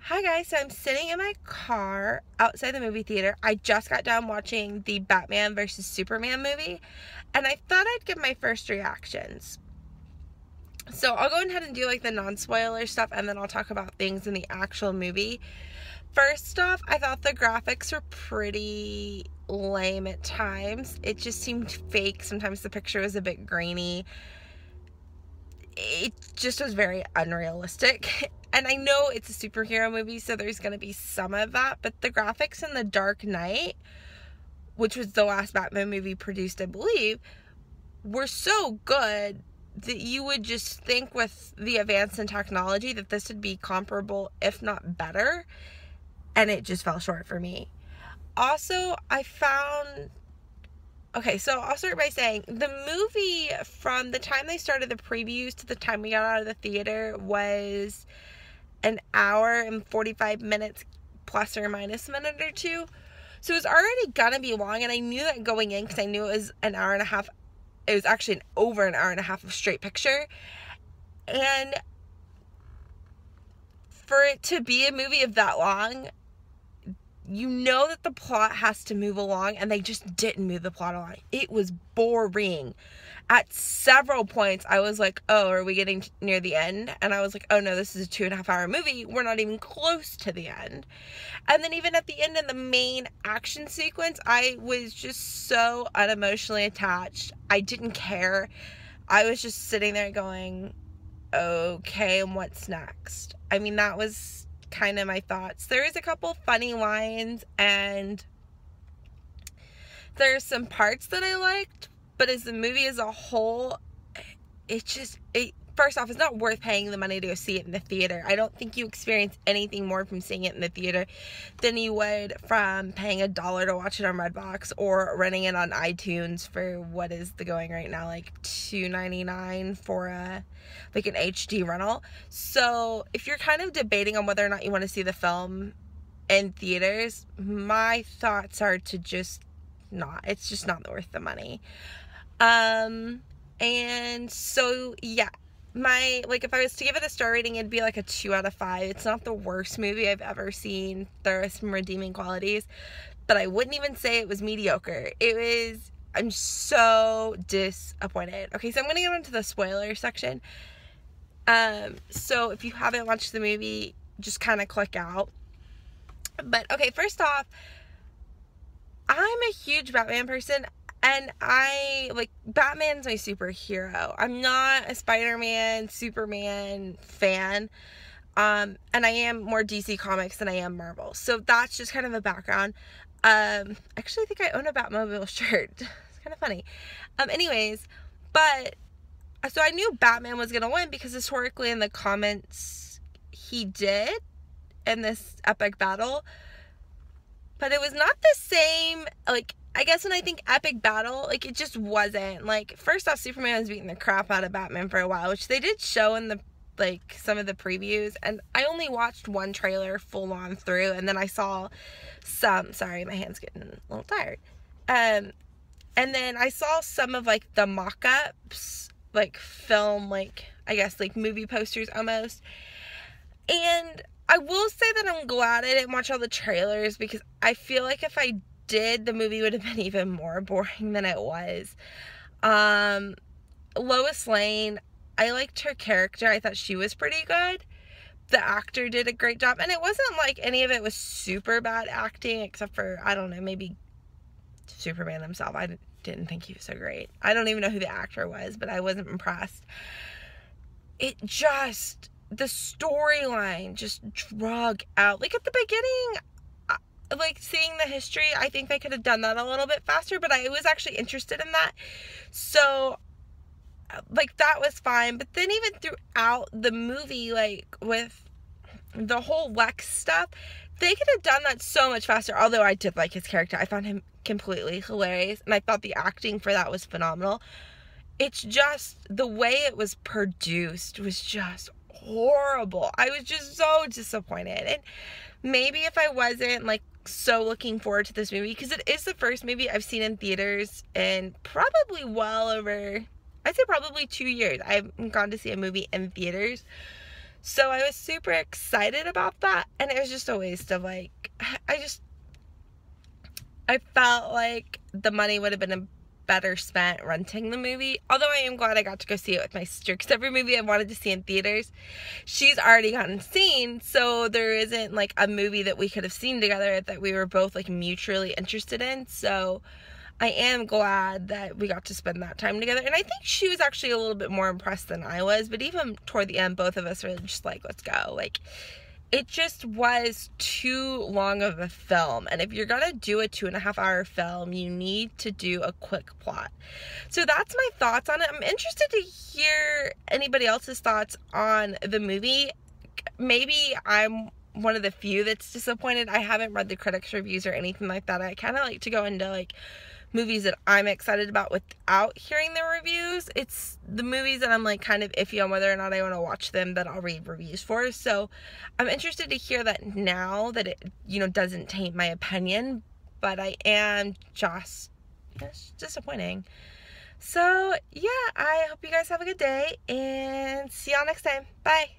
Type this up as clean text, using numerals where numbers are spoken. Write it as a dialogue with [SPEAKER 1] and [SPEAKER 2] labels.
[SPEAKER 1] Hi guys, so I'm sitting in my car outside the movie theater. I just got done watching the Batman versus Superman movie, and I thought I'd give my first reactions. So I'll go ahead and do like the non-spoiler stuff, and then I'll talk about things in the actual movie. First off, I thought the graphics were pretty lame at times. It just seemed fake. Sometimes the picture was a bit grainy. It just was very unrealistic. And I know it's a superhero movie, so there's going to be some of that, but the graphics in The Dark Knight, which was the last Batman movie produced, I believe, were so good that you would just think with the advance in technology that this would be comparable, if not better, and it just fell short for me. Also, so I'll start by saying the movie, from the time they started the previews to the time we got out of the theater, was an hour and 45 minutes plus or minus a minute or two. So it was already gonna be long, and I knew that going in because I knew it was an hour and a half. It was actually over an hour and a half of straight picture. And for it to be a movie of that long, you know that the plot has to move along, and they just didn't move the plot along. It was boring. At several points, I was like, oh, are we getting near the end? And I was like, oh no, this is a 2.5 hour movie. We're not even close to the end. And then even at the end in the main action sequence, I was just so unemotionally attached. I didn't care. I was just sitting there going, okay, and what's next? I mean, that was kind of my thoughts. There is a couple funny lines, and there's some parts that I liked, but as the movie as a whole, first off, it's not worth paying the money to go see it in the theater. I don't think you experience anything more from seeing it in the theater than you would from paying $1 to watch it on Redbox or renting it on iTunes for, what is the going right now, like $2.99 for an HD rental. So if you're kind of debating on whether or not you want to see the film in theaters, my thoughts are to just not. It's just not worth the money. And so, yeah, if I was to give it a star rating, it'd be like a 2 out of 5. It's not the worst movie I've ever seen. There are some redeeming qualities, but I wouldn't even say it was mediocre. I'm so disappointed. Okay, so I'm going to get into the spoiler section. So if you haven't watched the movie, just kind of click out. But, okay, first off, I'm a huge Batman person, and Batman's my superhero. I'm not a Spider-Man, Superman fan, and I am more DC Comics than I am Marvel. So that's just kind of a background. Actually, I think I own a Batmobile shirt. It's kind of funny. So I knew Batman was gonna win because historically in the comments he did in this epic battle. But it was not the same, I guess when I think epic battle, it just wasn't. First off, Superman was beating the crap out of Batman for a while, which they did show in the, some of the previews, and I only watched one trailer full on through, and then I saw sorry, my hand's getting a little tired, and then I saw some of, the mock-ups, film, I guess, movie posters almost, and I will say that I'm glad I didn't watch all the trailers, because I feel like if I did, the movie would have been even more boring than it was. Lois Lane, I liked her character. I thought she was pretty good. The actor did a great job, and it wasn't like any of it was super bad acting, except for, I don't know, maybe Superman himself. I didn't think he was so great. I don't even know who the actor was, but I wasn't impressed. The storyline just drug out. At the beginning, seeing the history, I think they could have done that a little bit faster, but I was actually interested in that. So, that was fine. But then even throughout the movie, with the whole Lex stuff, they could have done that so much faster. Although I did like his character. I found him completely hilarious, and I thought the acting for that was phenomenal. It's just, the way it was produced was just horrible. I was just so disappointed. And maybe if I wasn't so looking forward to this movie, because it is the first movie I've seen in theaters in probably well over, I'd say probably 2 years. I haven't gone to see a movie in theaters. So I was super excited about that, and it was just a waste of, like, I felt like the money would have been better spent renting the movie. Although I am glad I got to go see it with my sister, because every movie I wanted to see in theaters, she's already gotten seen, so there isn't, like, a movie that we could have seen together that we were both, like, mutually interested in. So I am glad that we got to spend that time together, and I think she was actually a little bit more impressed than I was, but even toward the end, both of us were just like, let's go. Like, it just was too long of a film, and if you're gonna do a 2.5-hour film, you need to do a quick plot. So that's my thoughts on it. I'm interested to hear anybody else's thoughts on the movie. Maybe I'm one of the few that's disappointed. I haven't read the critics' reviews or anything like that. I kind of like to go into, like, movies that I'm excited about without hearing the reviews. It's the movies that I'm, like, kind of iffy on whether or not I want to watch them that I'll read reviews for. So I'm interested to hear that now, that it, you know, doesn't taint my opinion, but I am just, it's disappointing. So yeah, I hope you guys have a good day, and see y'all next time. Bye.